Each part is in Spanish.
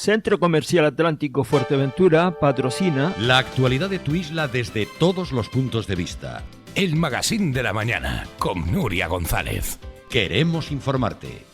Centro Comercial Atlántico Fuerteventura patrocina la actualidad de tu isla desde todos los puntos de vista. El Magazín de la Mañana con Nuria González. Queremos informarte.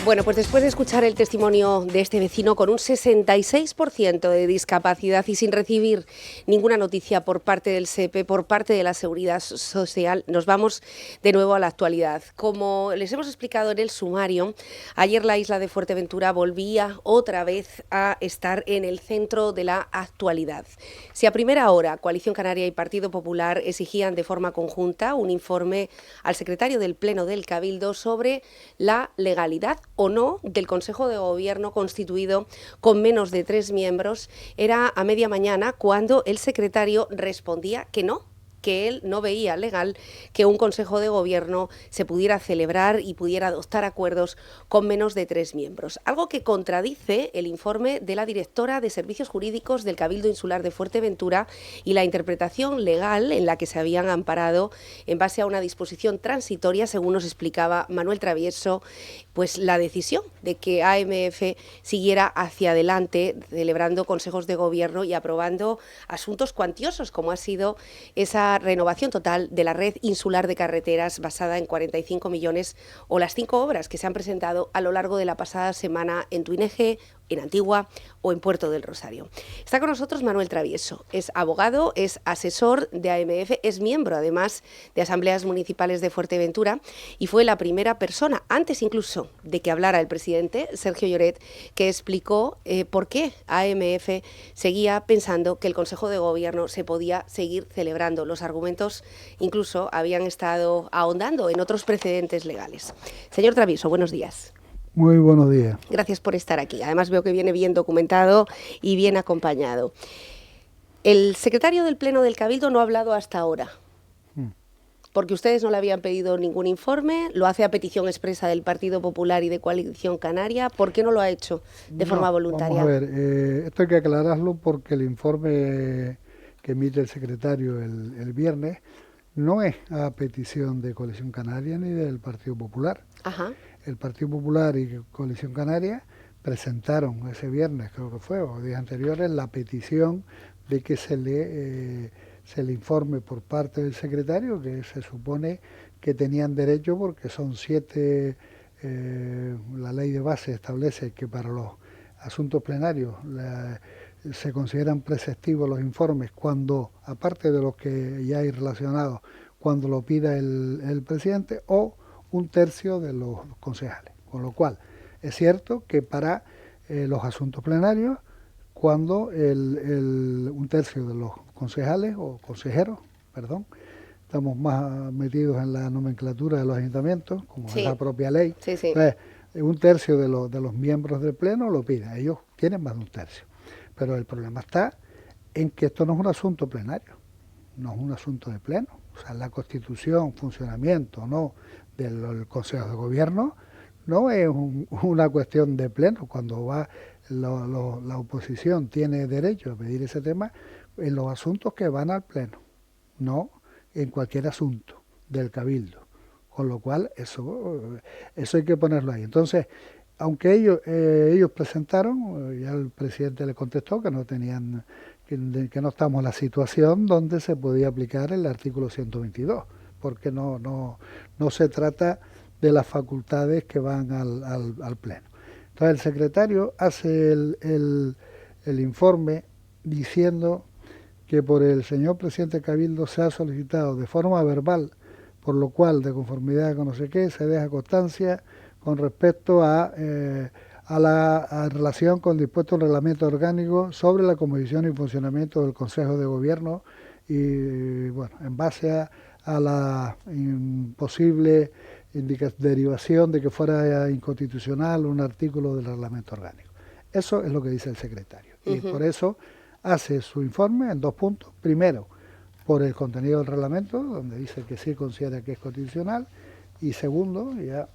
Bueno, pues después de escuchar el testimonio de este vecino con un 66% de discapacidad y sin recibir ninguna noticia por parte del SEPE, por parte de la Seguridad Social, nos vamos de nuevo a la actualidad. Como les hemos explicado en el sumario, ayer la isla de Fuerteventura volvía otra vez a estar en el centro de la actualidad. Si a primera hora Coalición Canaria y Partido Popular exigían de forma conjunta un informe al secretario del Pleno del Cabildo sobre la legalidad o no del Consejo de Gobierno constituido con menos de 3 miembros, era a media mañana cuando el secretario respondía que no, que él no veía legal que un Consejo de Gobierno se pudiera celebrar y pudiera adoptar acuerdos con menos de 3 miembros. Algo que contradice el informe de la directora de Servicios Jurídicos del Cabildo Insular de Fuerteventura y la interpretación legal en la que se habían amparado en base a una disposición transitoria, según nos explicaba Manuel Travieso, pues la decisión de que AMF siguiera hacia adelante celebrando consejos de gobierno y aprobando asuntos cuantiosos, como ha sido esa renovación total de la red insular de carreteras basada en 45 millones o las 5 obras que se han presentado a lo largo de la pasada semana en Tuineje, en Antigua o en Puerto del Rosario. Está con nosotros Manuel Travieso, es abogado, es asesor de AMF, es miembro además de Asambleas Municipales de Fuerteventura y fue la primera persona, antes incluso de que hablara el presidente Sergio Lloret, que explicó por qué AMF seguía pensando que el Consejo de Gobierno se podía seguir celebrando. Los argumentos incluso habían estado ahondando en otros precedentes legales. Señor Travieso, buenos días. Muy buenos días. Gracias por estar aquí. Además veo que viene bien documentado y bien acompañado. El secretario del Pleno del Cabildo no ha hablado hasta ahora, porque ustedes no le habían pedido ningún informe, lo hace a petición expresa del Partido Popular y de Coalición Canaria. ¿Por qué no lo ha hecho de forma voluntaria? Vamos a ver, esto hay que aclararlo porque el informe que emite el secretario el viernes no es a petición de Coalición Canaria ni del Partido Popular. Ajá. El Partido Popular y Coalición Canaria presentaron ese viernes, creo que fue, o días anteriores, la petición de que se le informe por parte del secretario, que se supone que tenían derecho porque son 7, la ley de base establece que para los asuntos plenarios se consideran preceptivos los informes cuando, aparte de los que ya hay relacionados, cuando lo pida el presidente o 1/3 de los concejales. Con lo cual, es cierto que para los asuntos plenarios, cuando 1/3 de los concejales o consejeros, estamos más metidos en la nomenclatura de los ayuntamientos, como sí, es la propia ley, sí. Entonces, 1/3 de los miembros del Pleno lo piden, ellos tienen más de 1/3. Pero el problema está en que esto no es un asunto plenario, no es un asunto de Pleno. O sea, la Constitución, funcionamiento, no del Consejo de Gobierno, no es una cuestión de Pleno. Cuando va la oposición tiene derecho a pedir ese tema en los asuntos que van al Pleno, no en cualquier asunto del Cabildo. Con lo cual, eso hay que ponerlo ahí. Entonces, aunque ellos presentaron, ya el presidente le contestó que no tenían, que no estamos en la situación donde se podía aplicar el artículo 122, porque no se trata de las facultades que van al Pleno. Entonces el secretario hace el informe diciendo que por el señor presidente Cabildo se ha solicitado de forma verbal, por lo cual, de conformidad con no sé qué, se deja constancia con respecto a la relación con el dispuesto reglamento orgánico sobre la composición y funcionamiento del Consejo de Gobierno y, bueno, en base a la posible derivación de que fuera inconstitucional un artículo del reglamento orgánico. Eso es lo que dice el secretario. Y por eso hace su informe en 2 puntos. Primero, por el contenido del reglamento, donde dice que sí considera que es constitucional. Y segundo, ya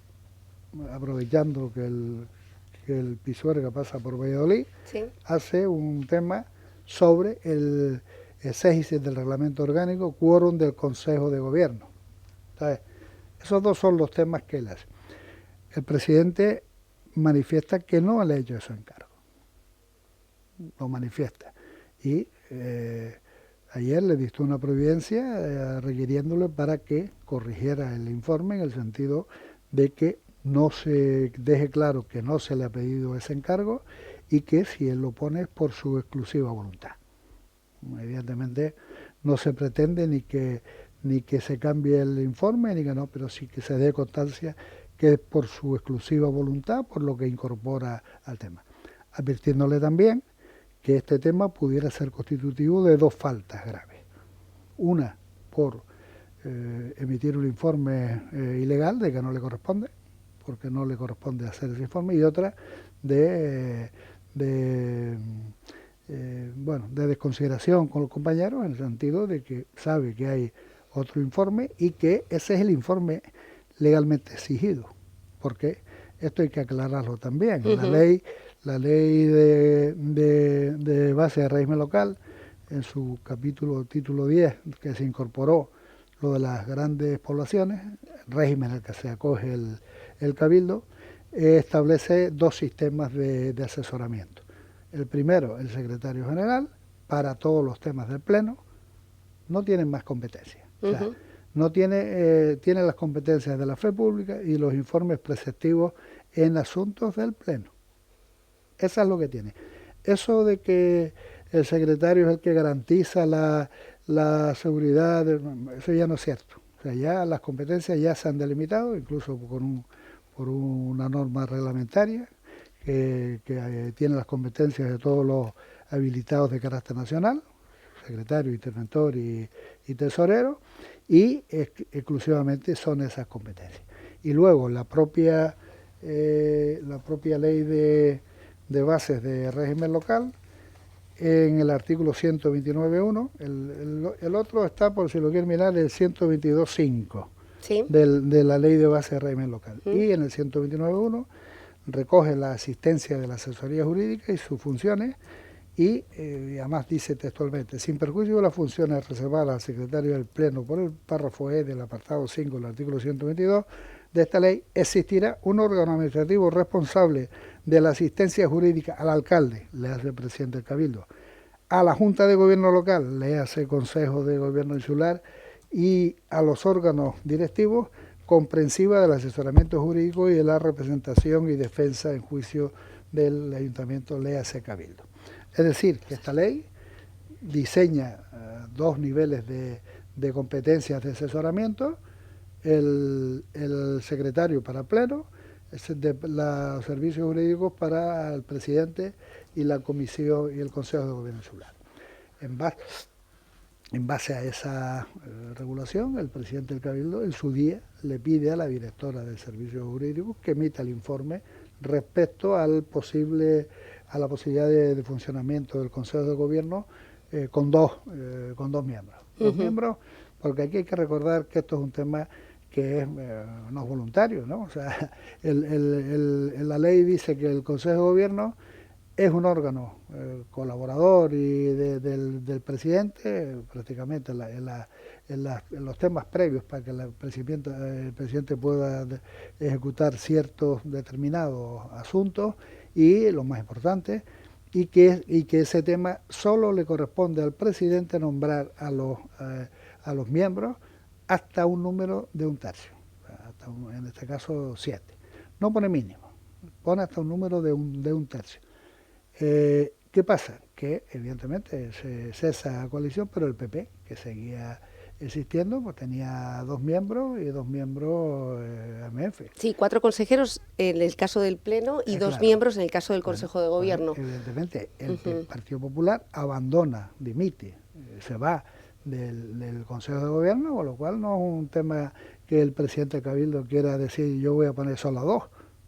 aprovechando que el Pisuerga pasa por Valladolid, Sí. hace un tema sobre el exégesis del reglamento orgánico, quórum del Consejo de Gobierno. ¿Sabes? Esos dos son los temas que él hace. El presidente manifiesta que no le ha hecho ese encargo. Lo manifiesta. Y ayer le dictó una providencia requiriéndole para que corrigiera el informe en el sentido de que no se deje claro que no se le ha pedido ese encargo y que si él lo pone es por su exclusiva voluntad. Evidentemente no se pretende ni que se cambie el informe, ni que no, pero sí que se dé constancia que es por su exclusiva voluntad, por lo que incorpora al tema. Advirtiéndole también que este tema pudiera ser constitutivo de dos faltas graves. Una, por emitir un informe ilegal de que no le corresponde, porque no le corresponde hacer ese informe, y otra de desconsideración con los compañeros, en el sentido de que sabe que hay otro informe y que ese es el informe legalmente exigido, porque esto hay que aclararlo también. Uh-huh. La ley de base de régimen local, en su título 10, que se incorporó lo de las grandes poblaciones, régimen al que se acoge el Cabildo, establece dos sistemas de asesoramiento. El primero, el secretario general, para todos los temas del Pleno, no tienen más competencias. O sea, no tiene las competencias de la fe pública y los informes preceptivos en asuntos del Pleno. Eso es lo que tiene. Eso de que el secretario es el que garantiza la seguridad, eso ya no es cierto. O sea, ya las competencias ya se han delimitado, incluso por una norma reglamentaria que tiene las competencias de todos los habilitados de carácter nacional, secretario, interventor y tesorero, y exclusivamente son esas competencias. Y luego la propia ley de bases de régimen local, en el artículo 129.1, el otro está, por si lo quieren mirar, el 122.5 ¿Sí? de la ley de base de régimen local. Y en el 129.1 recoge la asistencia de la asesoría jurídica y sus funciones, y además dice textualmente: sin perjuicio de las funciones reservadas al secretario del Pleno por el párrafo E del apartado 5 del artículo 122 de esta ley, existirá un órgano administrativo responsable de la asistencia jurídica al alcalde, le hace el presidente del Cabildo, a la Junta de Gobierno local, le hace Consejo de Gobierno insular, y a los órganos directivos, comprensiva del asesoramiento jurídico y de la representación y defensa en juicio del ayuntamiento, le hace Cabildo. Es decir, que esta ley diseña dos niveles de competencias de asesoramiento: el secretario para Pleno, los servicios jurídicos para el presidente y la comisión y el Consejo de Gobierno insular. En base a esa regulación, el presidente del Cabildo en su día le pide a la directora del servicio jurídico que emita el informe respecto a la posibilidad de funcionamiento del Consejo de Gobierno con dos miembros. Dos miembros, porque aquí hay que recordar que esto es un tema que no es voluntario, ¿no? O sea, la ley dice que el Consejo de Gobierno es un órgano colaborador y del presidente, prácticamente en los temas previos para que el presidente pueda ejecutar ciertos determinados asuntos, y lo más importante, y que ese tema solo le corresponde al presidente nombrar a los miembros hasta un número de un tercio, en este caso 7. No pone mínimo, pone hasta un número de un tercio. ¿Qué pasa? Que evidentemente se cesa la coalición, pero el PP, que seguía existiendo, pues tenía 2 miembros y 2 miembros AMF. Sí, 4 consejeros en el caso del Pleno y 2 claro, miembros en el caso del Consejo de Gobierno. Evidentemente, el Partido Popular dimite, se va del Consejo de Gobierno, con lo cual no es un tema que el presidente de Cabildo quiera decir: yo voy a poner solo a 2.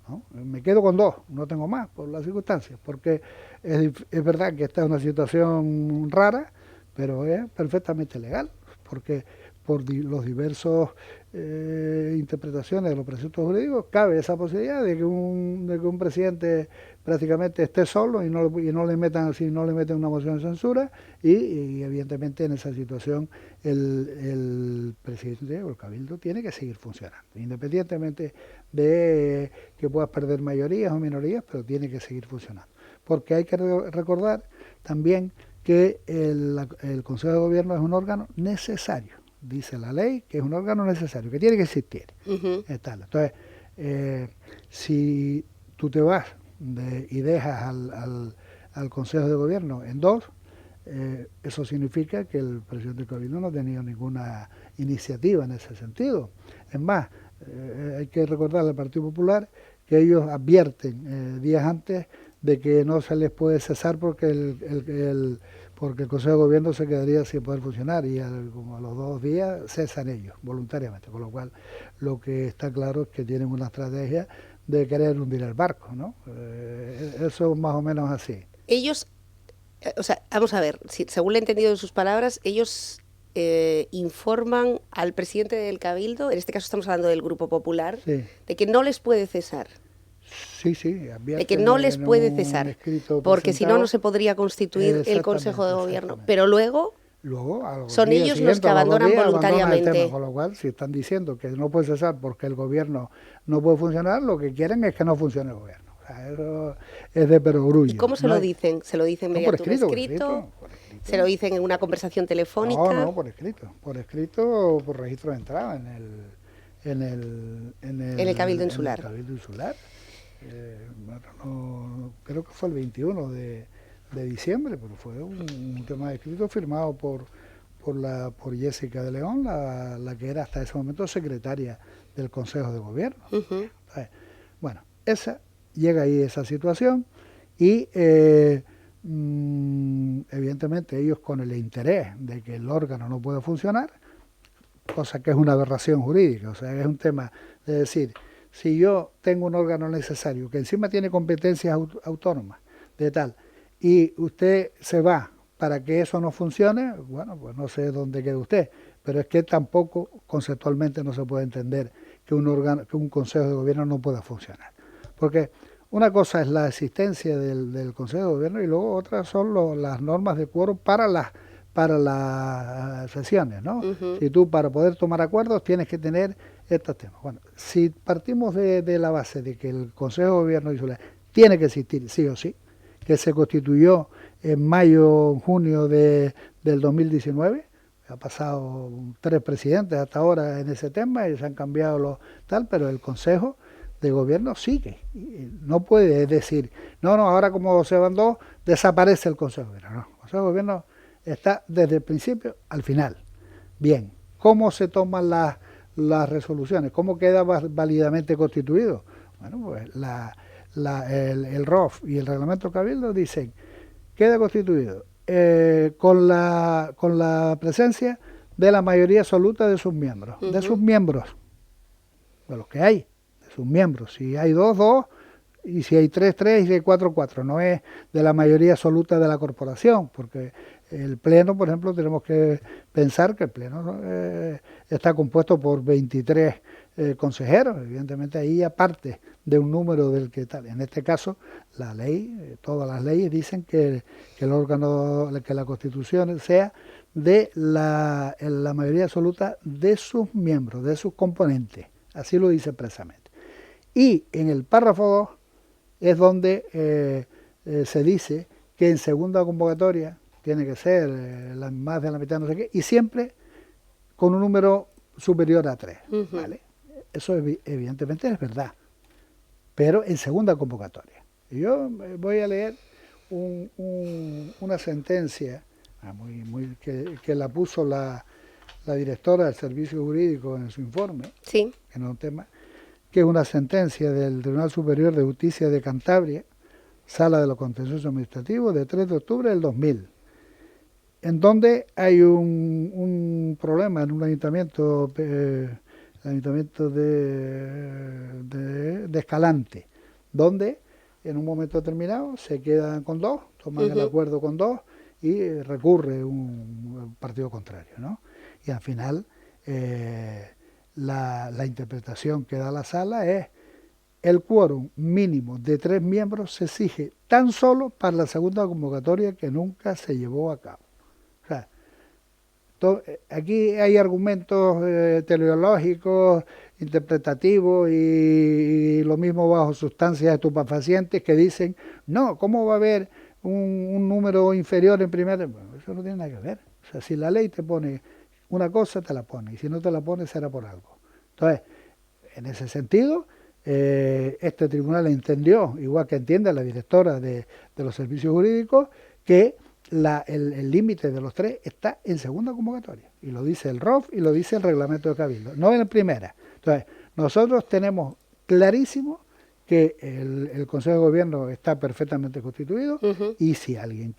¿No? Me quedo con 2, no tengo más, por las circunstancias, porque es verdad que esta es una situación rara, pero es perfectamente legal, porque por los diversos interpretaciones de los preceptos jurídicos, cabe esa posibilidad de que un presidente prácticamente esté solo y no le metan una moción de censura y evidentemente en esa situación el presidente o el cabildo tiene que seguir funcionando, independientemente de que puedas perder mayorías o minorías, pero tiene que seguir funcionando. Porque hay que recordar también que el Consejo de Gobierno es un órgano necesario. Dice la ley que es un órgano necesario, que tiene que existir. Entonces, si tú te vas y dejas al Consejo de Gobierno en dos, eso significa que el presidente del Cabildo no ha tenido ninguna iniciativa en ese sentido. Es más, hay que recordarle al Partido Popular que ellos advierten días antes de que no se les puede cesar porque el Consejo de Gobierno se quedaría sin poder funcionar y como a los 2 días cesan ellos voluntariamente, con lo cual lo que está claro es que tienen una estrategia de querer hundir el barco, ¿no? Eso es más o menos así. Ellos, o sea, vamos a ver, según le he entendido de sus palabras, ellos informan al presidente del Cabildo, en este caso estamos hablando del Grupo Popular, sí, de que no les puede cesar. Sí, De que no les puede cesar, porque si no, no se podría constituir el Consejo de Gobierno. Pero luego son ellos los que abandonan voluntariamente. El tema, con lo cual, si están diciendo que no puede cesar porque el gobierno no puede funcionar, lo que quieren es que no funcione el gobierno. O sea, eso es de perogrullo. ¿Y cómo se lo dicen? ¿Se lo dicen mediante un escrito? ¿Se lo dicen en una conversación telefónica? No, por escrito. Por escrito, por registro de entrada en el Cabildo Insular. En el Cabildo Insular. Creo que fue el 21 de diciembre, pero fue un tema escrito firmado por Jessica de León, la que era hasta ese momento secretaria del Consejo de Gobierno. Bueno, llega ahí esa situación y evidentemente ellos con el interés de que el órgano no pueda funcionar, cosa que es una aberración jurídica, o sea, es un tema de decir, si yo tengo un órgano necesario, que encima tiene competencias autónomas, de tal, y usted se va para que eso no funcione, bueno, pues no sé dónde queda usted, pero es que tampoco conceptualmente no se puede entender que un Consejo de Gobierno no pueda funcionar. Porque una cosa es la existencia del Consejo de Gobierno y luego otras son las normas de quórum para las sesiones, ¿no? Si tú para poder tomar acuerdos tienes que tener estos temas. Bueno, si partimos de la base de que el Consejo de Gobierno insular tiene que existir sí o sí, que se constituyó en mayo, junio del 2019, ha pasado 3 presidentes hasta ahora en ese tema y se han cambiado pero el Consejo de Gobierno sigue. No puede decir, no, ahora como se van 2, desaparece el Consejo de Gobierno. No, el Consejo de Gobierno está desde el principio al final. Bien, ¿cómo se toman las resoluciones? ¿Cómo queda válidamente constituido? Bueno, pues el ROF y el Reglamento Cabildo dicen, queda constituido con la presencia de la mayoría absoluta de sus miembros, de los que hay, de sus miembros. Si hay 2, y si hay 3, y si hay 4, no es de la mayoría absoluta de la corporación, porque el Pleno, por ejemplo, tenemos que pensar que el Pleno está compuesto por 23 consejeros, evidentemente ahí aparte de un número del que tal. En este caso, la ley, todas las leyes dicen que el órgano, que la Constitución sea de la mayoría absoluta de sus miembros, de sus componentes, así lo dice expresamente. Y en el párrafo 2 es donde se dice que en segunda convocatoria tiene que ser más de la mitad, no sé qué, y siempre con un número superior a 3, ¿vale? Eso evidentemente es verdad, pero en segunda convocatoria. Y yo voy a leer una sentencia que la puso la directora del Servicio Jurídico en su informe, sí, que no es un tema, que es una sentencia del Tribunal Superior de Justicia de Cantabria, Sala de los Contenciosos Administrativos, de 3 de octubre del 2000, en donde hay un problema en un ayuntamiento de Escalante, donde en un momento determinado se quedan con 2, toman el acuerdo con 2 y recurre un partido contrario, ¿no? Y al final la interpretación que da la sala es: el quórum mínimo de 3 miembros se exige tan solo para la segunda convocatoria que nunca se llevó a cabo. O sea, aquí hay argumentos teleológicos, interpretativos y lo mismo bajo sustancias estupefacientes que dicen: no, ¿cómo va a haber un número inferior en primera? Bueno, eso no tiene nada que ver. O sea, si la ley te pone una cosa, te la pone, y si no te la pone, será por algo. Entonces, en ese sentido, este tribunal entendió, igual que entiende la directora de los servicios jurídicos, que el límite de los 3 está en segunda convocatoria, y lo dice el ROF y lo dice el reglamento de Cabildo, no en primera. Entonces, nosotros tenemos clarísimo que el Consejo de Gobierno está perfectamente constituido, y si alguien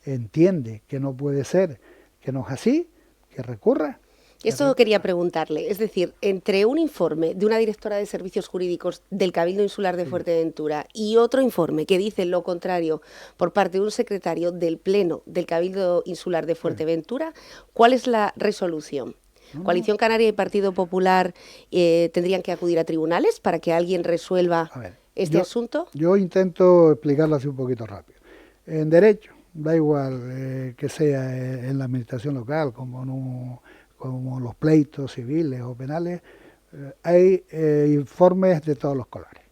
entiende que no puede ser, que no es así, que recurra. Esto quería preguntarle, es decir, entre un informe de una directora de servicios jurídicos del Cabildo Insular de Fuerteventura y otro informe que dice lo contrario por parte de un secretario del Pleno del Cabildo Insular de Fuerteventura, ¿cuál es la resolución? ¿Coalición Canaria y Partido Popular tendrían que acudir a tribunales para que alguien resuelva este asunto? Yo intento explicarlo así un poquito rápido. En derecho, da igual que sea en la administración local como los pleitos civiles o penales, hay informes de todos los colores.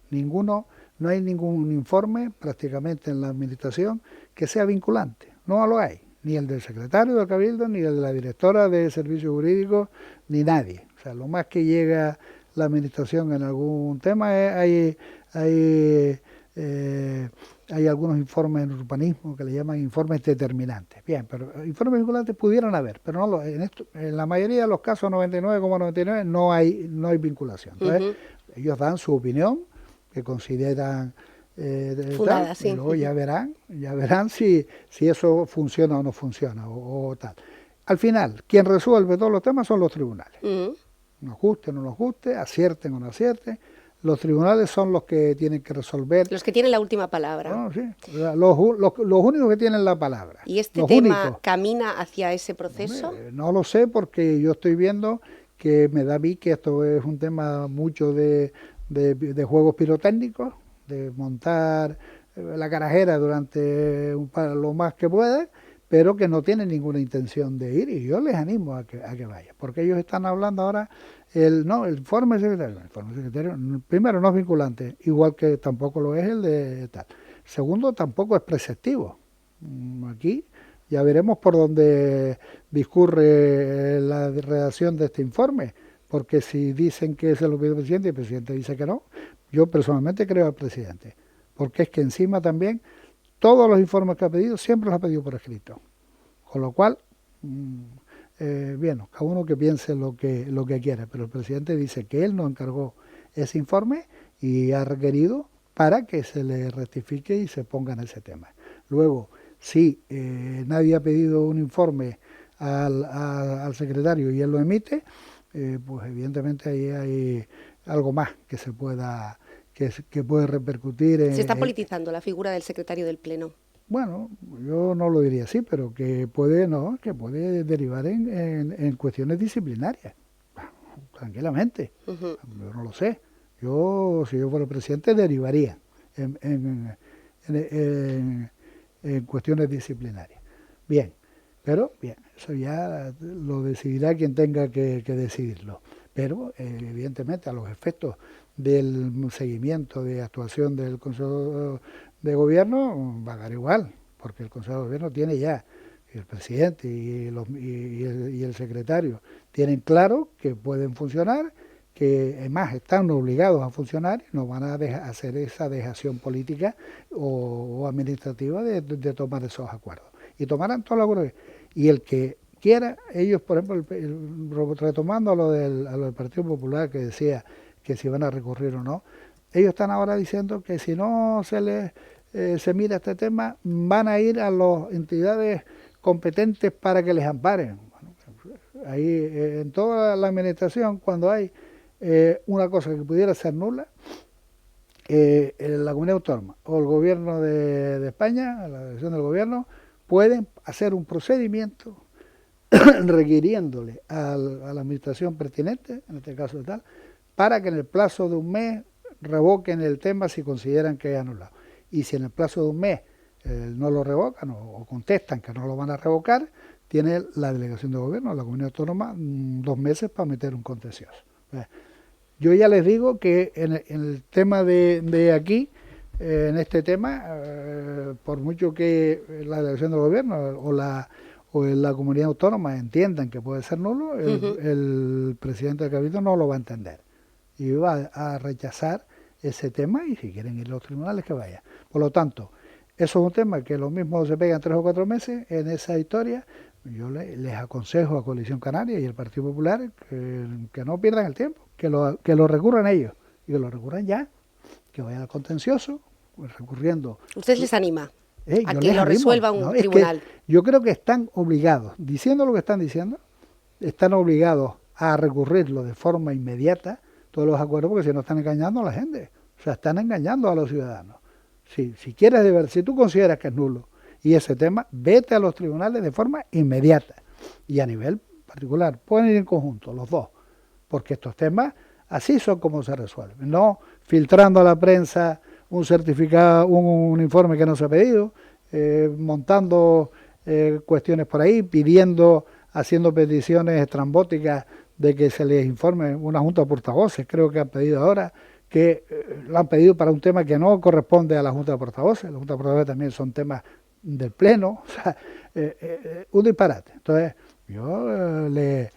No hay ningún informe prácticamente en la administración que sea vinculante, no lo hay, ni el del secretario del Cabildo, ni el de la directora de servicios jurídicos, ni nadie. O sea, lo más que llega la administración en algún tema hay algunos informes en urbanismo que le llaman informes determinantes. Bien, pero informes vinculantes pudieran haber, pero en la mayoría de los casos, 99,99, no hay vinculación. Entonces, ellos dan su opinión, que consideran fundada, y luego ya verán si eso funciona o no funciona, o tal. Al final, quien resuelve todos los temas son los tribunales. Nos guste o no nos guste, acierten o no acierten. Los tribunales son los que tienen que resolver. Los que tienen la última palabra. No, sí, los únicos que tienen la palabra. ¿Y este tema camina hacia ese proceso? No lo sé, porque yo estoy viendo que me da a mí que esto es un tema mucho de juegos pirotécnicos, de montar la carajera durante lo más que pueda, pero que no tienen ninguna intención de ir, y yo les animo a que vayan, porque ellos están hablando ahora. El informe secretario, primero, no es vinculante, igual que tampoco lo es el de tal. Segundo, tampoco es preceptivo. Aquí ya veremos por dónde discurre la redacción de este informe, porque si dicen que se lo pide el presidente y el presidente dice que no, yo personalmente creo al presidente, porque es que encima también todos los informes que ha pedido siempre los ha pedido por escrito, con lo cual cada uno que piense lo que quiera, pero el presidente dice que él no encargó ese informe y ha requerido para que se le rectifique y se ponga en ese tema. Luego, si nadie ha pedido un informe al secretario y él lo emite, pues evidentemente ahí hay algo más que se pueda que puede repercutir. Se está politizando la figura del secretario del Pleno. Bueno, yo no lo diría así, pero que puede derivar en cuestiones disciplinarias, tranquilamente. Yo no lo sé. Si yo fuera presidente, derivaría en cuestiones disciplinarias. Bien, eso ya lo decidirá quien tenga que decidirlo. Pero, evidentemente, a los efectos del seguimiento de actuación del Consejo de Gobierno va a dar igual, porque el Consejo de Gobierno tiene ya, el presidente y el secretario tienen claro que pueden funcionar, que además están obligados a funcionar, y no van a hacer esa dejación política o administrativa de tomar esos acuerdos. Y tomarán todos los acuerdos. Y el que quiera, ellos, por ejemplo, retomando a lo del Partido Popular, que decía que si van a recurrir o no, ellos están ahora diciendo que si no se mira este tema, van a ir a las entidades competentes para que les amparen. Bueno, ahí en toda la administración, cuando hay una cosa que pudiera ser nula, la comunidad autónoma o el gobierno de España, la dirección del gobierno, pueden hacer un procedimiento requiriéndole a la administración pertinente, en este caso tal, para que en el plazo de un mes revoquen el tema si consideran que es anulado. Y si en el plazo de un mes no lo revocan o contestan que no lo van a revocar, tiene la delegación de gobierno, la comunidad autónoma, 2 meses para meter un contencioso. Yo ya les digo que en el tema de aquí, en este tema, por mucho que la delegación del gobierno o la comunidad autónoma entiendan que puede ser nulo, el presidente del Cabildo no lo va a entender y va a rechazar ese tema, y si quieren ir a los tribunales que vayan. Por lo tanto, eso es un tema que lo mismo se pegan 3 o 4 meses en esa historia. Yo les aconsejo a Coalición Canaria y el Partido Popular que no pierdan el tiempo, que lo recurran ellos, y que lo recurran ya, que vayan al contencioso, pues recurriendo. ¿Usted les anima a yo que les lo animo. resuelva un tribunal? Es que yo creo que están obligados, diciendo lo que están diciendo, están obligados a recurrirlo de forma inmediata, todos los acuerdos, porque si no están engañando a la gente, o sea, están engañando a los ciudadanos. Si quieres de ver, si tú consideras que es nulo y ese tema, vete a los tribunales de forma inmediata, y a nivel particular, pueden ir en conjunto los dos, porque estos temas así son como se resuelven, no filtrando a la prensa un certificado, un informe que no se ha pedido, montando cuestiones por ahí, haciendo peticiones estrambóticas de que se les informe. Una junta de portavoces, creo que han pedido ahora, que lo han pedido para un tema que no corresponde a la junta de portavoces. La junta de portavoces también son temas del pleno, o sea, un disparate. Entonces, yo les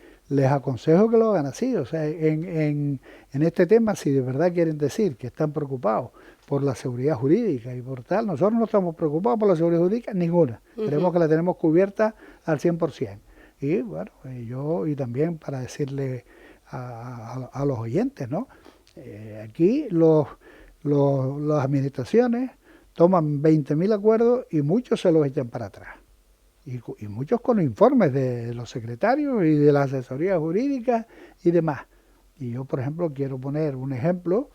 aconsejo que lo hagan así, o sea, en este tema, si de verdad quieren decir que están preocupados por la seguridad jurídica y por tal, nosotros no estamos preocupados por la seguridad jurídica ninguna, creemos que la tenemos cubierta al 100%. Y bueno, y también para decirle a los oyentes, ¿no? Aquí las administraciones toman 20.000 acuerdos y muchos se los echan para atrás. Y muchos con informes de los secretarios y de la asesoría jurídica y demás. Y yo, por ejemplo, quiero poner un ejemplo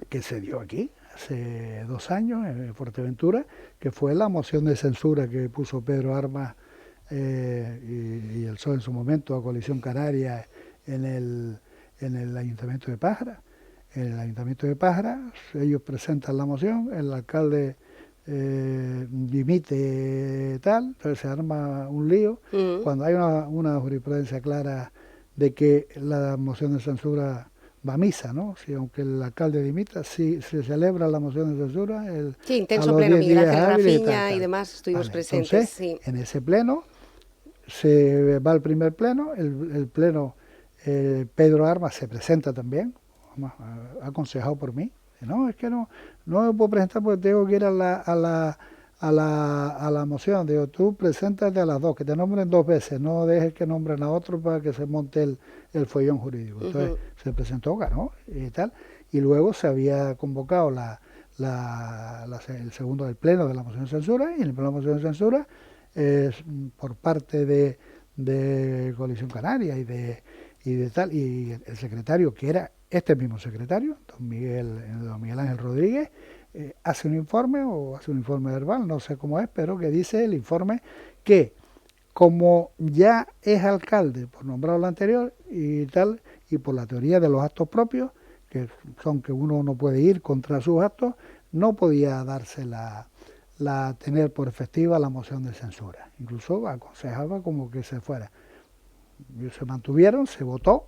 que se dio aquí hace 2 años en Fuerteventura, que fue la moción de censura que puso Pedro Armas y el PSOE en su momento, a Coalición Canaria, en el Ayuntamiento de Pájara. En el Ayuntamiento de Pájara ellos presentan la moción, el alcalde dimite tal, entonces se arma un lío. Cuando hay una jurisprudencia clara de que la moción de censura va a misa, ¿no? Si aunque el alcalde dimita, si se celebra la moción de censura, sí, intenso pleno, Miguel Ángel Rafiña y demás estuvimos presentes. Entonces, sí. En ese pleno se va al primer pleno, el pleno, Pedro Armas se presenta también, aconsejado por mí. No, es que no me puedo presentar porque tengo que ir a la moción. Digo, tú preséntate a las 2, que te nombren 2 veces, no dejes que nombren a otro para que se monte el follón jurídico. Entonces se presentó, ganó y tal, y luego se había convocado el segundo del pleno de la moción de censura, y en el pleno de la moción de censura, por parte de Coalición Canaria y de tal, y el secretario, que era este mismo secretario, don Miguel Ángel Rodríguez, hace un informe verbal, no sé cómo es, pero que dice el informe que como ya es alcalde, por nombrarlo lo anterior y tal, y por la teoría de los actos propios, que son que uno no puede ir contra sus actos, no podía darse tener por efectiva la moción de censura. Incluso aconsejaba como que se fuera. Se mantuvieron, se votó,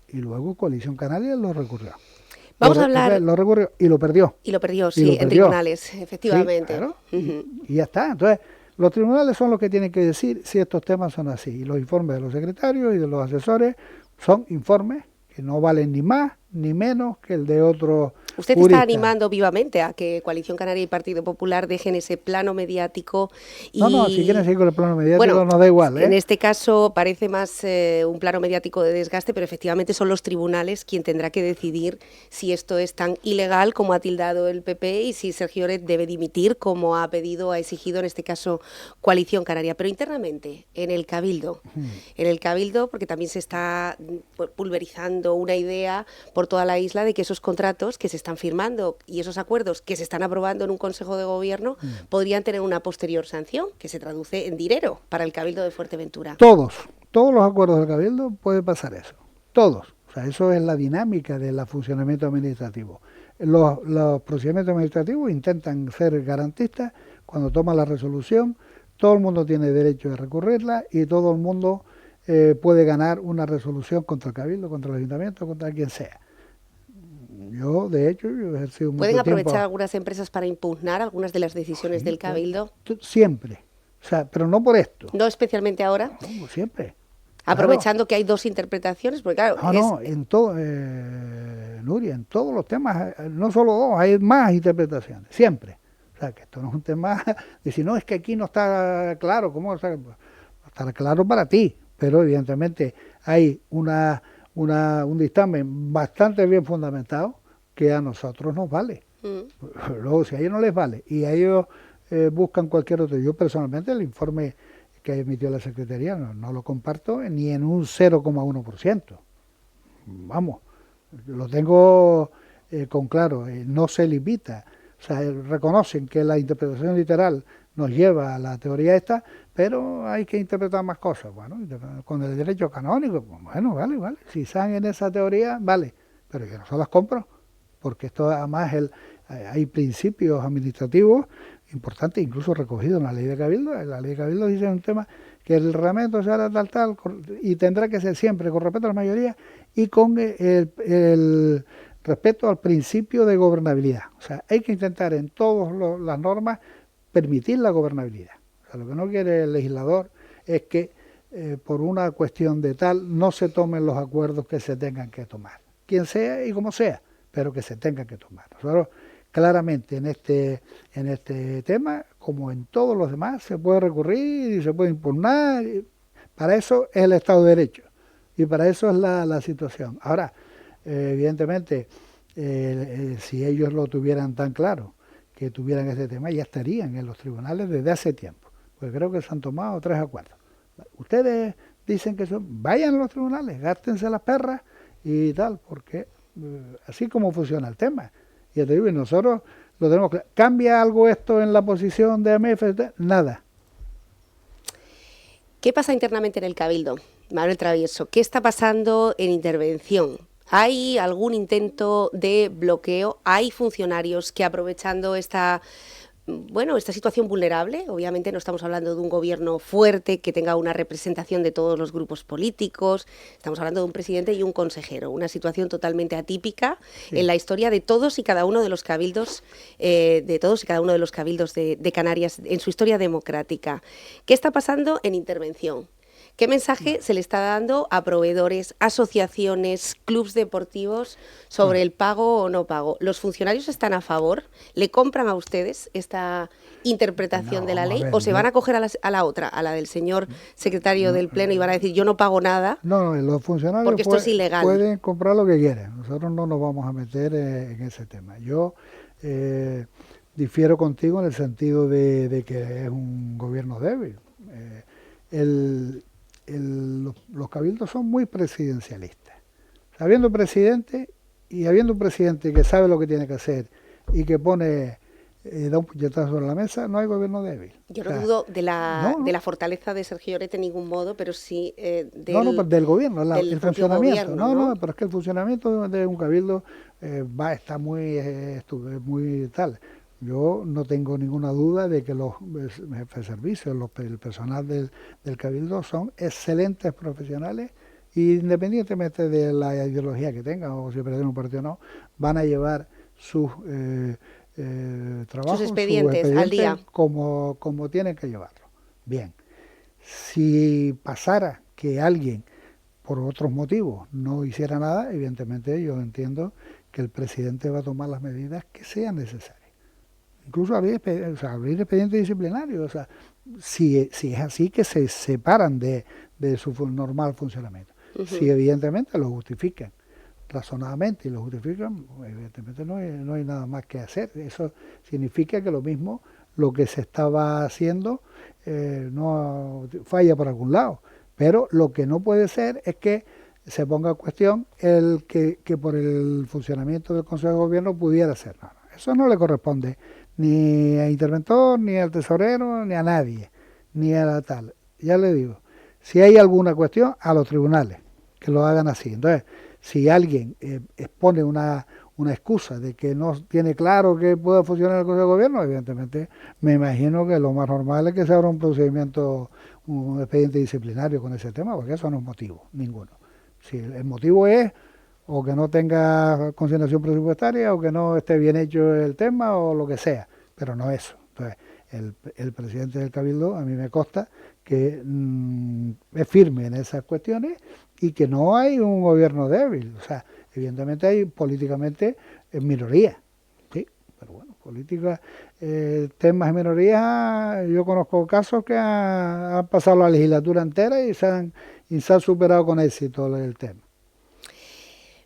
y luego Coalición Canaria lo recurrió. Vamos a hablar... Lo recurrió y lo perdió. Y lo perdió, sí, en tribunales, efectivamente. Sí, claro. Y ya está. Entonces, los tribunales son los que tienen que decir si estos temas son así. Y los informes de los secretarios y de los asesores son informes que no valen ni más ni menos que el de otros. Usted está animando vivamente a que Coalición Canaria y Partido Popular dejen ese plano mediático. No, si quieren seguir con el plano mediático nos da igual. En este caso parece más un plano mediático de desgaste, pero efectivamente son los tribunales quien tendrá que decidir si esto es tan ilegal como ha tildado el PP y si Sergio Oret debe dimitir como ha pedido, ha exigido en este caso Coalición Canaria. Pero internamente, en el Cabildo, porque también se está pulverizando una idea por toda la isla de que esos contratos que se están firmando y esos acuerdos que se están aprobando en un Consejo de Gobierno podrían tener una posterior sanción que se traduce en dinero para el Cabildo de Fuerteventura. Todos los acuerdos del Cabildo puede pasar eso, todos. O sea, eso es la dinámica del funcionamiento administrativo. Los procedimientos administrativos intentan ser garantistas. Cuando toman la resolución, todo el mundo tiene derecho a recurrirla y todo el mundo puede ganar una resolución contra el Cabildo, contra el Ayuntamiento, contra quien sea. Yo, de hecho, he ejercido mucho tiempo... ¿Pueden aprovechar algunas empresas para impugnar algunas de las decisiones del Cabildo? Siempre. O sea, pero no por esto. ¿No especialmente ahora? No, siempre. Aprovechando que hay dos interpretaciones, porque claro... en todo, Nuria, en todos los temas, no solo dos, hay más interpretaciones, siempre. O sea, que esto no es un tema de si no, es que aquí no está claro, ¿cómo está? No estará claro para ti, pero evidentemente hay un dictamen bastante bien fundamentado que a nosotros nos vale. Luego, si a ellos no les vale y a ellos buscan cualquier otro, yo personalmente el informe que emitió la Secretaría no lo comparto ni en un 0,1%. Vamos, lo tengo con claro, no se limita. O sea, reconocen que la interpretación literal nos lleva a la teoría esta, pero hay que interpretar más cosas. Bueno, con el derecho canónico, pues bueno, vale. Si están en esa teoría, vale, pero yo no se las compro, porque esto además hay principios administrativos importante, incluso recogido en la ley de Cabildo. La ley de Cabildo dice un tema que el reglamento será tal, y tendrá que ser siempre con respeto a la mayoría y con el respeto al principio de gobernabilidad. O sea, hay que intentar en todas las normas permitir la gobernabilidad. O sea, lo que no quiere el legislador es que por una cuestión de tal no se tomen los acuerdos que se tengan que tomar, quien sea y como sea, pero que se tengan que tomar. Nosotros claramente en este tema, como en todos los demás, se puede recurrir y se puede impugnar. Para eso es el Estado de Derecho y para eso es la situación. Ahora, evidentemente, si ellos lo tuvieran tan claro, que tuvieran este tema, ya estarían en los tribunales desde hace tiempo, porque creo que se han tomado 3 acuerdos. Ustedes dicen que vayan a los tribunales, gástense las perras y tal, porque así como funciona el tema. Y te digo, y nosotros lo tenemos claro. ¿Cambia algo esto en la posición de AMF? Nada. ¿Qué pasa internamente en el Cabildo, Manuel Travieso? ¿Qué está pasando en intervención? ¿Hay algún intento de bloqueo? ¿Hay funcionarios que aprovechando esta situación vulnerable, obviamente no estamos hablando de un gobierno fuerte que tenga una representación de todos los grupos políticos, estamos hablando de un presidente y un consejero, una situación totalmente atípica en la historia de todos y cada uno de los cabildos, de Canarias, en su historia democrática? ¿Qué está pasando en intervención? ¿Qué mensaje se le está dando a proveedores, asociaciones, clubes deportivos sobre el pago o no pago? ¿Los funcionarios están a favor? ¿Le compran a ustedes esta interpretación de la ley? ¿O se van a coger a la otra, a la del señor secretario del Pleno y van a decir yo no pago nada? No, los funcionarios porque esto es ilegal. Pueden comprar lo que quieran. Nosotros no nos vamos a meter en ese tema. Yo difiero contigo en el sentido de que es un gobierno débil. Los cabildos son muy presidencialistas. Habiendo un presidente que sabe lo que tiene que hacer y que da un puñetazo sobre la mesa, no hay gobierno débil. Yo no dudo de la fortaleza de Sergio Lloret en ningún modo, pero sí del gobierno, el funcionamiento. Gobierno, pero es que el funcionamiento de un cabildo está muy tal. Yo no tengo ninguna duda de que los jefes de servicio, el personal del Cabildo son excelentes profesionales, independientemente de la ideología que tengan o si pertenecen a un partido o no, van a llevar sus trabajos, sus expedientes al día como tienen que llevarlo. Bien, si pasara que alguien por otros motivos no hiciera nada, evidentemente yo entiendo que el presidente va a tomar las medidas que sean necesarias. Incluso abrir expedientes disciplinarios, o sea, si es así, que se separan de su normal funcionamiento. Si evidentemente lo justifican razonadamente y lo justifican, evidentemente no hay nada más que hacer. Eso significa que lo que se estaba haciendo no falla por algún lado. Pero lo que no puede ser es que se ponga en cuestión el que por el funcionamiento del Consejo de Gobierno pudiera ser. No, no, eso no le corresponde ni al interventor, ni al tesorero, ni a nadie, ni a la tal. Ya le digo, si hay alguna cuestión, a los tribunales, que lo hagan así. Entonces, si alguien expone una excusa de que no tiene claro que pueda funcionar el Consejo de Gobierno, evidentemente me imagino que lo más normal es que se abra un procedimiento, un expediente disciplinario con ese tema, porque eso no es motivo, ninguno. Si el motivo es o que no tenga consignación presupuestaria o que no esté bien hecho el tema o lo que sea, pero no eso. Entonces, el presidente del Cabildo, a mí me consta que es firme en esas cuestiones y que no hay un gobierno débil. O sea, evidentemente hay políticamente minoría, sí, pero bueno, política, temas de minoría, yo conozco casos que han pasado la legislatura entera y se han superado con éxito el tema.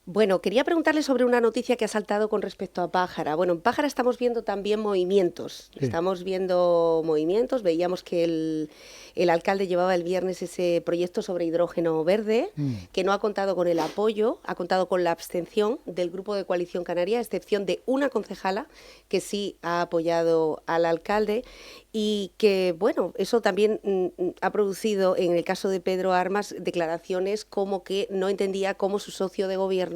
Bueno, quería preguntarle sobre una noticia que ha saltado con respecto a Pájara. Bueno, en Pájara estamos viendo también movimientos. Sí. Estamos viendo movimientos. Veíamos que el alcalde llevaba el viernes ese proyecto sobre hidrógeno verde, que no ha contado con el apoyo, ha contado con la abstención del Grupo de Coalición Canaria, a excepción de una concejala que sí ha apoyado al alcalde. Y que, bueno, eso también ha producido, en el caso de Pedro Armas, declaraciones como que no entendía cómo su socio de gobierno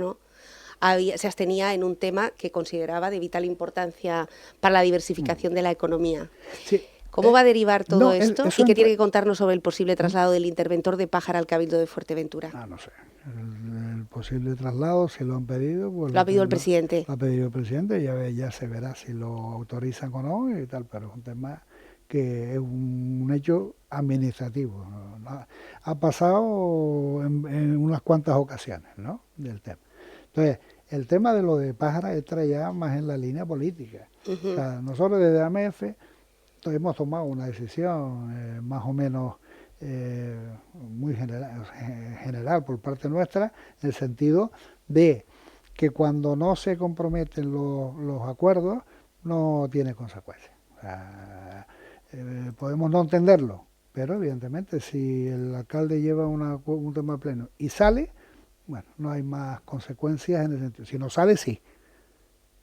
se abstenía en un tema que consideraba de vital importancia para la diversificación de la economía. Sí. ¿Cómo va a derivar todo esto? ¿Y qué tiene que contarnos sobre el posible traslado del interventor de Pájara al Cabildo de Fuerteventura? No sé. El posible traslado, si lo han pedido... Pues lo ha pedido el presidente. Lo ha pedido el presidente, ya se verá si lo autorizan o no y tal, pero es un tema que es un hecho administrativo, ¿no? Ha pasado en unas cuantas ocasiones, ¿no?, del tema. Entonces, el tema de lo de Pájara entra ya más en la línea política. O sea, nosotros desde AMF hemos tomado una decisión más o menos muy general por parte nuestra, en el sentido de que cuando no se comprometen los acuerdos, no tiene consecuencias. O sea, podemos no entenderlo, pero evidentemente si el alcalde lleva un tema pleno y sale, bueno, no hay más consecuencias en ese sentido. Si no sale, sí.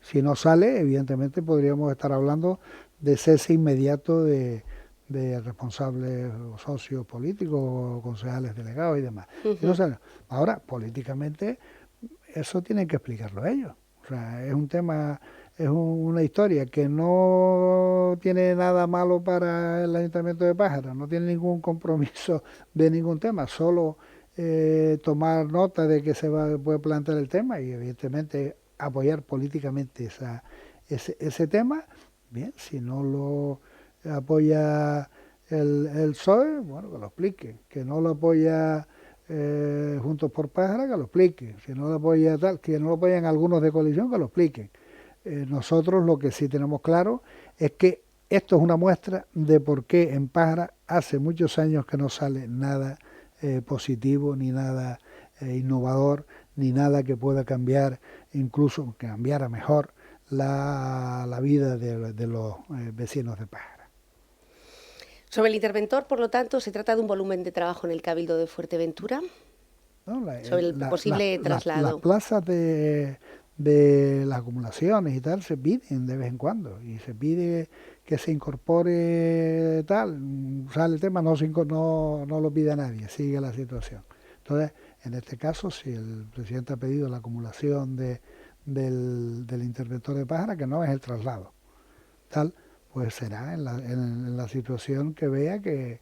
Si no sale, evidentemente podríamos estar hablando de cese inmediato de responsables o socios políticos o concejales delegados y demás. Si no sale, ahora, políticamente, eso tienen que explicarlo ellos. O sea, es un tema... Es una historia que no tiene nada malo para el Ayuntamiento de Pájara, no tiene ningún compromiso de ningún tema, solo tomar nota de que puede plantear el tema y evidentemente apoyar políticamente ese tema. Bien, si no lo apoya el PSOE, bueno, que lo explique, que no lo apoya Juntos por Pájara, que lo explique, si no lo apoya tal, que no lo apoyan algunos de coalición, que lo expliquen. Nosotros lo que sí tenemos claro es que esto es una muestra de por qué en Pájara hace muchos años que no sale nada positivo, ni nada innovador, ni nada que pueda cambiar, incluso que cambiara mejor la vida de los vecinos de Pájara. Sobre el interventor, por lo tanto, ¿se trata de un volumen de trabajo en el Cabildo de Fuerteventura? No, sobre el posible traslado. Las plazas de las acumulaciones y tal se piden de vez en cuando y se pide que se incorpore tal, sale el tema, no lo pide nadie, sigue la situación. Entonces, en este caso, si el presidente ha pedido la acumulación del interventor de Pájara, que no es el traslado, tal, pues será en la situación que vea que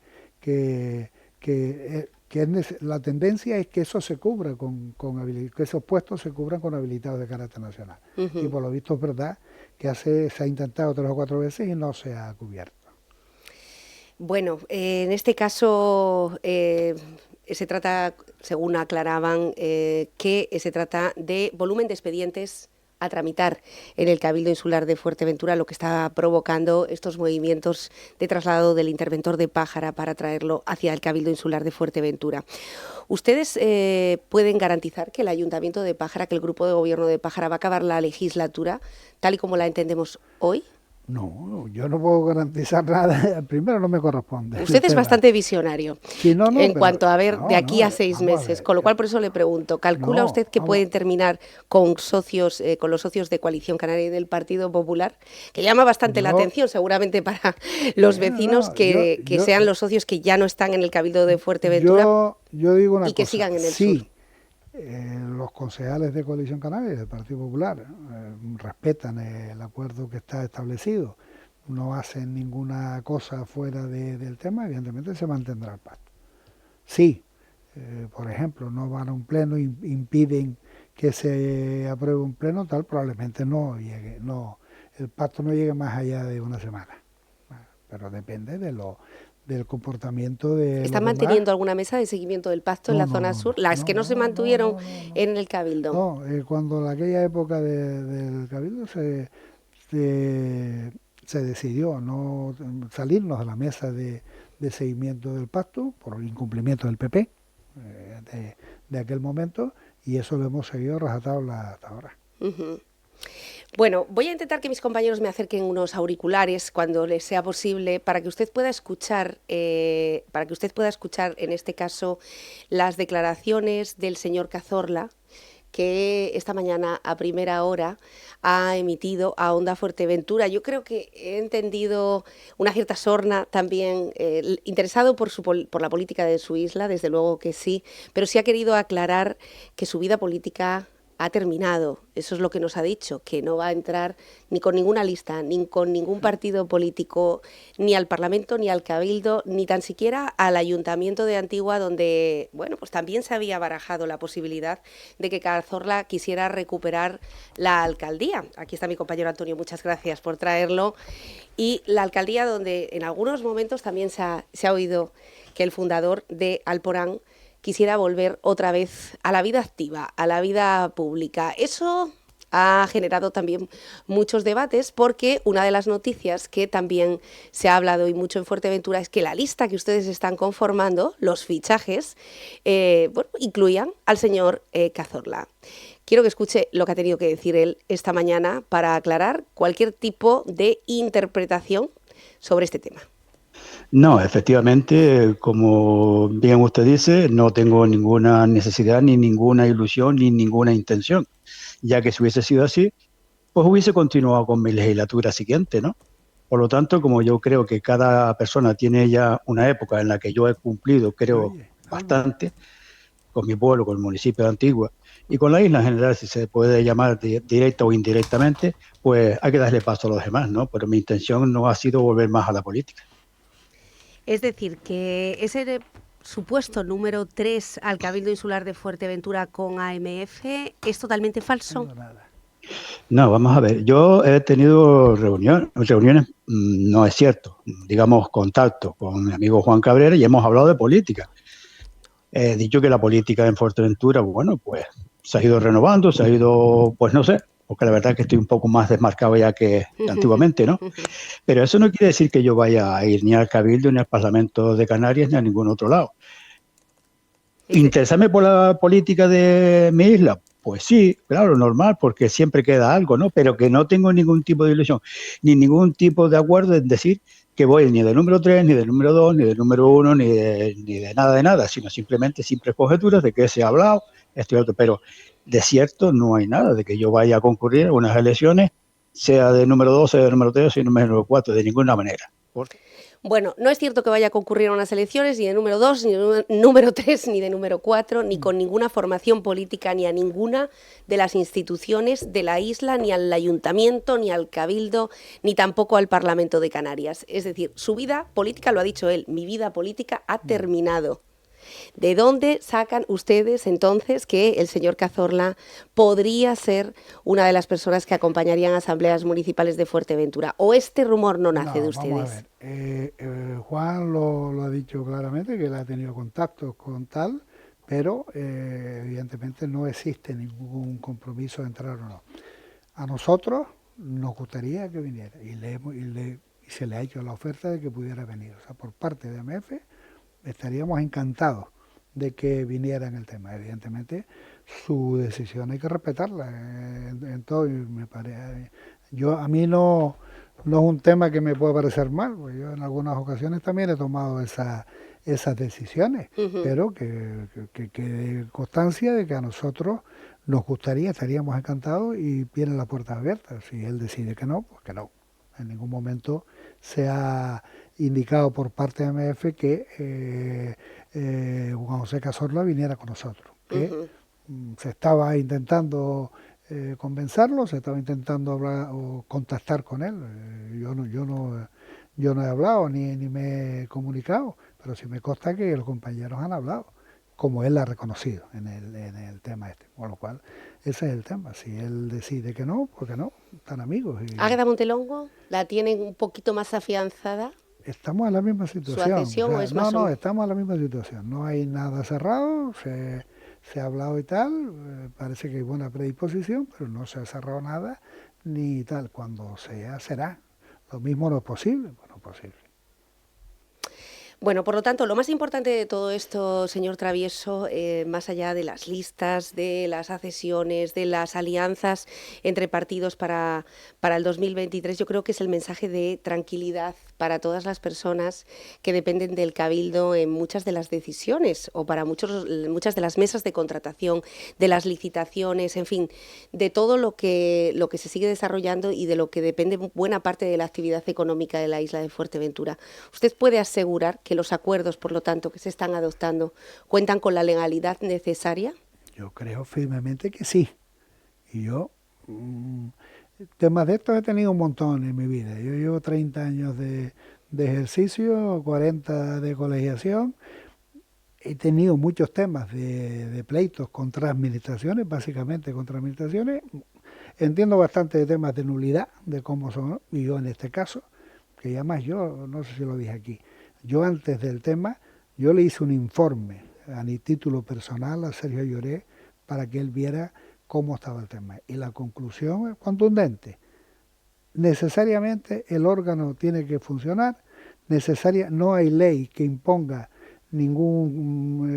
la tendencia es que eso se cubra que esos puestos se cubran con habilitados de carácter nacional. Y por lo visto es verdad que se ha intentado 3 o 4 veces y no se ha cubierto. Bueno, en este caso se trata, según aclaraban, que se trata de volumen de expedientes a tramitar en el Cabildo Insular de Fuerteventura, lo que está provocando estos movimientos de traslado del interventor de Pájara para traerlo hacia el Cabildo Insular de Fuerteventura. ¿Ustedes pueden garantizar que el Ayuntamiento de Pájara, que el Grupo de Gobierno de Pájara va a acabar la legislatura tal y como la entendemos hoy? No, yo no puedo garantizar nada. Primero no me corresponde. Usted es bastante visionario Sí, no, en cuanto a ver no, de aquí no, a 6 vamos a meses, ver. con lo cual por eso le pregunto, ¿calcula No, usted que vamos. pueden terminar con socios, con los socios de Coalición Canaria y del Partido Popular? Que llama bastante la Yo, atención seguramente para los bueno, vecinos no, que sean los socios que ya no están en el Cabildo de Fuerteventura yo digo una y que cosa. sigan en el sur. Sí, los concejales de Coalición Canaria y del Partido Popular respetan el acuerdo que está establecido, no hacen ninguna cosa fuera del tema, evidentemente se mantendrá el pacto. Sí, por ejemplo, no van a un pleno, impiden que se apruebe un pleno, tal, probablemente no llegue, no, el pacto no llegue más allá de una semana, pero depende del comportamiento de los ¿Están demás. manteniendo alguna mesa de seguimiento del pacto en la zona sur? Las que no se mantuvieron en el Cabildo. No, cuando en aquella época del Cabildo se decidió no salirnos de la mesa de seguimiento del pacto por incumplimiento del PP de aquel momento, y eso lo hemos seguido rajatabla hasta ahora. Ujú. Bueno, voy a intentar que mis compañeros me acerquen unos auriculares cuando les sea posible para que usted pueda escuchar, en este caso, las declaraciones del señor Cazorla, que esta mañana a primera hora ha emitido a Onda Fuerteventura. Yo creo que he entendido una cierta sorna también, interesado por la política de su isla, desde luego que sí, pero sí ha querido aclarar que su vida política ha terminado. Eso es lo que nos ha dicho, que no va a entrar ni con ninguna lista, ni con ningún partido político, ni al Parlamento, ni al Cabildo, ni tan siquiera al Ayuntamiento de Antigua, donde, bueno, pues también se había barajado la posibilidad de que Cazorla quisiera recuperar la alcaldía. Aquí está mi compañero Antonio, muchas gracias por traerlo. Y la alcaldía donde en algunos momentos también se ha oído que el fundador de Alporán quisiera volver otra vez a la vida activa, a la vida pública. Eso ha generado también muchos debates, porque una de las noticias que también se ha hablado y mucho en Fuerteventura es que la lista que ustedes están conformando, los fichajes, incluían al señor Cazorla. Quiero que escuche lo que ha tenido que decir él esta mañana para aclarar cualquier tipo de interpretación sobre este tema. No, efectivamente, como bien usted dice, no tengo ninguna necesidad, ni ninguna ilusión, ni ninguna intención, ya que si hubiese sido así, pues hubiese continuado con mi legislatura siguiente, ¿no? Por lo tanto, como yo creo que cada persona tiene ya una época en la que yo he cumplido, creo, bastante, con mi pueblo, con el municipio de Antigua, y con la isla en general, si se puede llamar directa o indirectamente, pues hay que darle paso a los demás, ¿no? Pero mi intención no ha sido volver más a la política. Es decir, que ese supuesto número 3 al Cabildo Insular de Fuerteventura con AMF es totalmente falso. No, vamos a ver, yo he tenido reuniones, no es cierto, digamos contacto con mi amigo Juan Cabrera y hemos hablado de política. He dicho que la política en Fuerteventura, bueno, pues se ha ido renovando, se ha ido, pues no sé, porque la verdad es que estoy un poco más desmarcado ya que antiguamente, ¿no? Pero eso no quiere decir que yo vaya a ir ni al Cabildo, ni al Parlamento de Canarias, ni a ningún otro lado. ¿Interesarme por la política de mi isla? Pues sí, claro, normal, porque siempre queda algo, ¿no? Pero que no tengo ningún tipo de ilusión, ni ningún tipo de acuerdo en decir que voy ni del número 3, ni del número 2, ni del número 1, ni de nada, sino simplemente simples conjeturas de que se ha hablado, esto y otro, pero de cierto no hay nada de que yo vaya a concurrir a unas elecciones, sea de número 2, sea de número 3, sea de número 4, de ninguna manera. Bueno, no es cierto que vaya a concurrir a unas elecciones ni de número 2, ni de número 3, ni de número 4, ni con ninguna formación política, ni a ninguna de las instituciones de la isla, ni al Ayuntamiento, ni al Cabildo, ni tampoco al Parlamento de Canarias. Es decir, su vida política, lo ha dicho él, mi vida política ha terminado. ¿De dónde sacan ustedes entonces que el señor Cazorla podría ser una de las personas que acompañarían a asambleas municipales de Fuerteventura? ¿O este rumor no nace de ustedes? Vamos a ver. Juan lo ha dicho claramente, que él ha tenido contactos con tal, pero evidentemente no existe ningún compromiso de entrar o no. A nosotros nos gustaría que viniera y se le ha hecho la oferta de que pudiera venir. O sea, por parte de AMF estaríamos encantados de que viniera en el tema. Evidentemente, su decisión hay que respetarla en todo. Y a mí no no es un tema que me pueda parecer mal, porque yo en algunas ocasiones también he tomado esas decisiones, pero que quede constancia de que a nosotros nos gustaría, estaríamos encantados y tiene la puerta abierta. Si él decide que no, pues que no. En ningún momento se ha indicado por parte de AMF que Juan José Cazorla viniera con nosotros, que se estaba intentando convencerlo, se estaba intentando hablar o contactar con él. Yo no he hablado ni me he comunicado, pero sí me consta que los compañeros han hablado, como él ha reconocido en el tema este. Con lo cual, ese es el tema. Si él decide que no, pues que no, están amigos. Águeda Montelongo, ¿la tienen un poquito más afianzada? Estamos en la misma situación. ¿Su adhesión o es más no, estamos en la misma situación. No hay nada cerrado, se ha hablado y tal, parece que hay buena predisposición, pero no se ha cerrado nada, ni tal. Cuando sea, será. Lo mismo no es posible, pues no es posible. Bueno, por lo tanto, lo más importante de todo esto, señor Travieso, más allá de las listas, de las adhesiones, de las alianzas entre partidos para el 2023, yo creo que es el mensaje de tranquilidad para todas las personas que dependen del Cabildo en muchas de las decisiones o para muchas de las mesas de contratación, de las licitaciones, en fin, de todo lo que se sigue desarrollando y de lo que depende buena parte de la actividad económica de la isla de Fuerteventura. ¿Usted puede asegurar que los acuerdos, por lo tanto, que se están adoptando, cuentan con la legalidad necesaria? Yo creo firmemente que sí. Y yo, temas de estos he tenido un montón en mi vida. Yo llevo 30 años de ejercicio, 40 de colegiación. He tenido muchos temas de pleitos contra administraciones, básicamente contra administraciones. Entiendo bastante de temas de nulidad, de cómo son, ¿no? Y yo en este caso, que además yo, no sé si lo dije aquí, yo antes del tema, yo le hice un informe a mi título personal a Sergio Lloré para que él viera cómo estaba el tema. Y la conclusión es contundente. Necesariamente el órgano tiene que funcionar, no hay ley que imponga ningún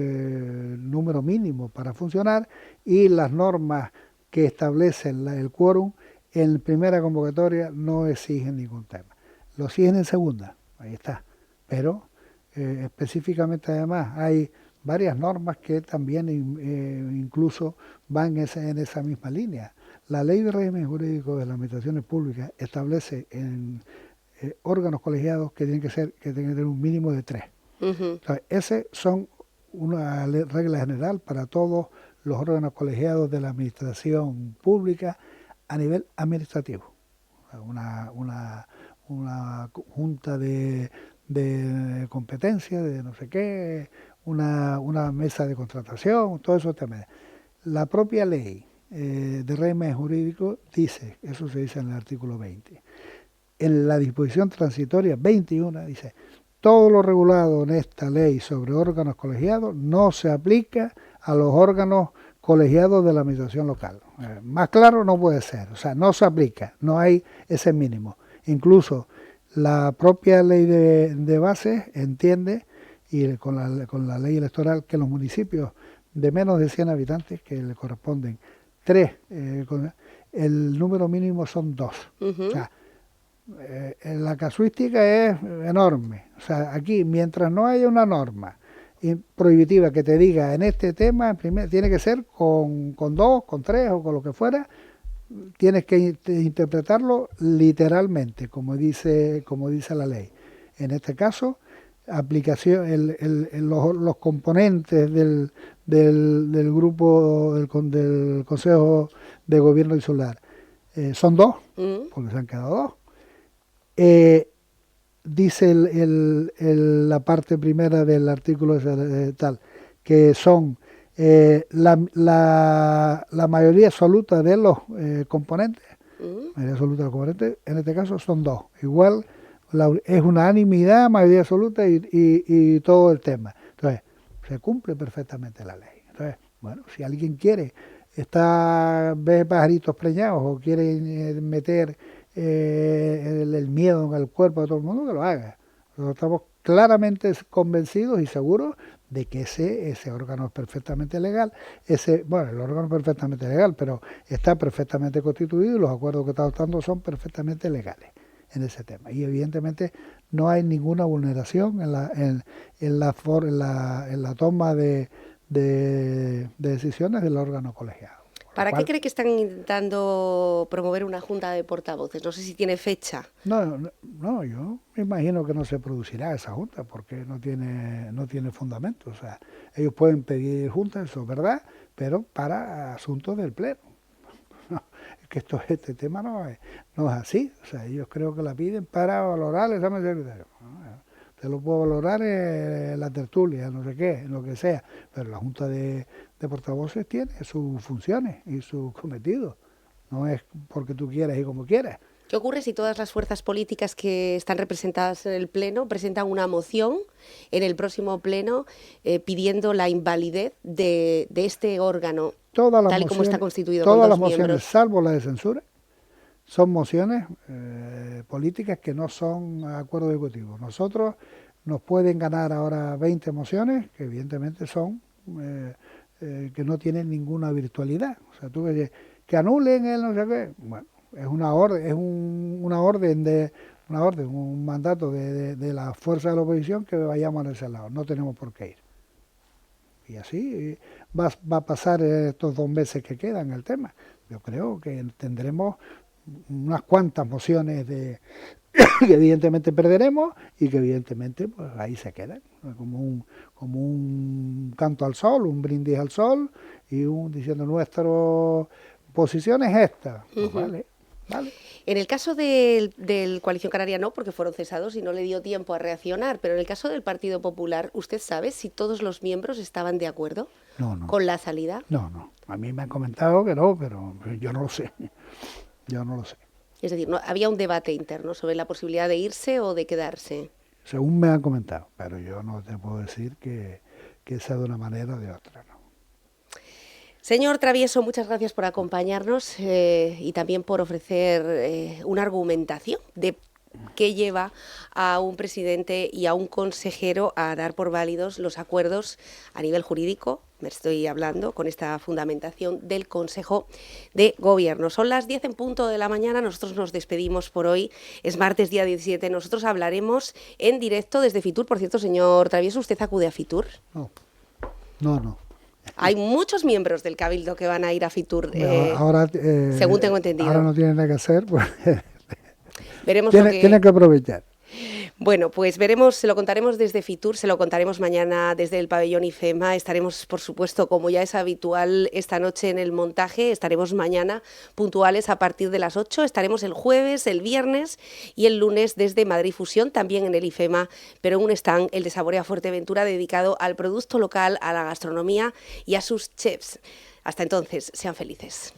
número mínimo para funcionar y las normas que establecen el quórum en primera convocatoria no exigen ningún tema. Lo exigen en segunda, ahí está. Pero específicamente además hay varias normas que también incluso van en esa misma línea. La Ley de Régimen Jurídico de las Administraciones Públicas establece en órganos colegiados que tienen que tener un mínimo de 3. Entonces, ese son una regla general para todos los órganos colegiados de la administración pública a nivel administrativo. Una junta de competencia, de no sé qué, una mesa de contratación, todo eso también. La propia ley de régimen jurídico dice, eso se dice en el artículo 20, en la disposición transitoria 21 dice, todo lo regulado en esta ley sobre órganos colegiados no se aplica a los órganos colegiados de la administración local. Más claro no puede ser, o sea, no se aplica, no hay ese mínimo. Incluso la propia ley de bases entiende, y con la ley electoral, que los municipios de menos de 100 habitantes, que le corresponden 3, el número mínimo son 2. O sea, la casuística es enorme. O sea, aquí, mientras no haya una norma prohibitiva que te diga en este tema, tiene que ser con 2, con 3 o con lo que fuera, tienes que interpretarlo literalmente, como dice la ley. En este caso, aplicación, los componentes del grupo del Consejo de Gobierno Insular son 2, porque se han quedado 2. Dice la parte primera del artículo tal, que son la mayoría absoluta de los componentes, mayoría absoluta de los componentes, en este caso son 2. Igual es unanimidad, mayoría absoluta y todo el tema. Entonces, se cumple perfectamente la ley. Entonces, bueno, si alguien quiere, ve pajaritos preñados o quiere meter el miedo en el cuerpo de todo el mundo, que lo haga. Nosotros estamos claramente convencidos y seguros de que ese órgano es perfectamente legal. El órgano es perfectamente legal, pero está perfectamente constituido y los acuerdos que está adoptando son perfectamente legales. en ese tema. Y evidentemente no hay ninguna vulneración en la toma de decisiones del órgano colegiado. ¿Para qué cree que están intentando promover una junta de portavoces? No sé si tiene fecha. No, yo me imagino que no se producirá esa junta porque no tiene fundamento. O sea, ellos pueden pedir junta, eso es verdad, pero para asuntos del Pleno. No, es que este tema no es así. O sea, ellos creo que la piden para valorar el examen secretario. Usted lo puede valorar en la tertulia, no sé qué, en lo que sea, pero la Junta de Portavoces tiene sus funciones y sus cometidos. No es porque tú quieras y como quieras. ¿Qué ocurre si todas las fuerzas políticas que están representadas en el Pleno presentan una moción en el próximo Pleno pidiendo la invalidez de este órgano, tal y como está constituido con todas dos las mociones, miembros? salvo la de censura, son mociones políticas que no son acuerdos ejecutivos. Nosotros nos pueden ganar ahora 20 mociones que evidentemente son que no tienen ninguna virtualidad. O sea, tú ves que anulen el no sé qué. Bueno, es una orden, un mandato de la fuerza de la oposición que vayamos a ese lado. No tenemos por qué ir. Y así va a pasar estos 2 meses que quedan el tema. Yo creo que tendremos unas cuantas mociones que evidentemente perderemos y que evidentemente pues ahí se quedan, como un canto al sol, un brindis al sol y diciendo nuestra posición es esta. Pues vale. En el caso del Coalición Canaria no, porque fueron cesados y no le dio tiempo a reaccionar, pero en el caso del Partido Popular, ¿usted sabe si todos los miembros estaban de acuerdo con la salida? No. A mí me han comentado que no, pero yo no lo sé. Yo no lo sé. Es decir, no, había un debate interno sobre la posibilidad de irse o de quedarse. Según me han comentado, pero yo no te puedo decir que sea de una manera o de otra, ¿no? Señor Travieso, muchas gracias por acompañarnos y también por ofrecer una argumentación de qué lleva a un presidente y a un consejero a dar por válidos los acuerdos a nivel jurídico, me estoy hablando, con esta fundamentación del Consejo de Gobierno. Son las 10 en punto de la mañana, nosotros nos despedimos por hoy, es martes día 17, nosotros hablaremos en directo desde Fitur. Por cierto, señor Travieso, ¿usted acude a Fitur? No. Hay muchos miembros del Cabildo que van a ir a Fitur, ahora, según tengo entendido. Ahora no tienen nada que hacer, pues veremos tienen que aprovechar. Bueno, pues veremos, se lo contaremos desde Fitur, se lo contaremos mañana desde el pabellón IFEMA, estaremos, por supuesto, como ya es habitual esta noche en el montaje, estaremos mañana puntuales a partir de las 8, estaremos el jueves, el viernes y el lunes desde Madrid Fusión, también en el IFEMA, pero en un stand, el de Saborea Fuerteventura, dedicado al producto local, a la gastronomía y a sus chefs. Hasta entonces, sean felices.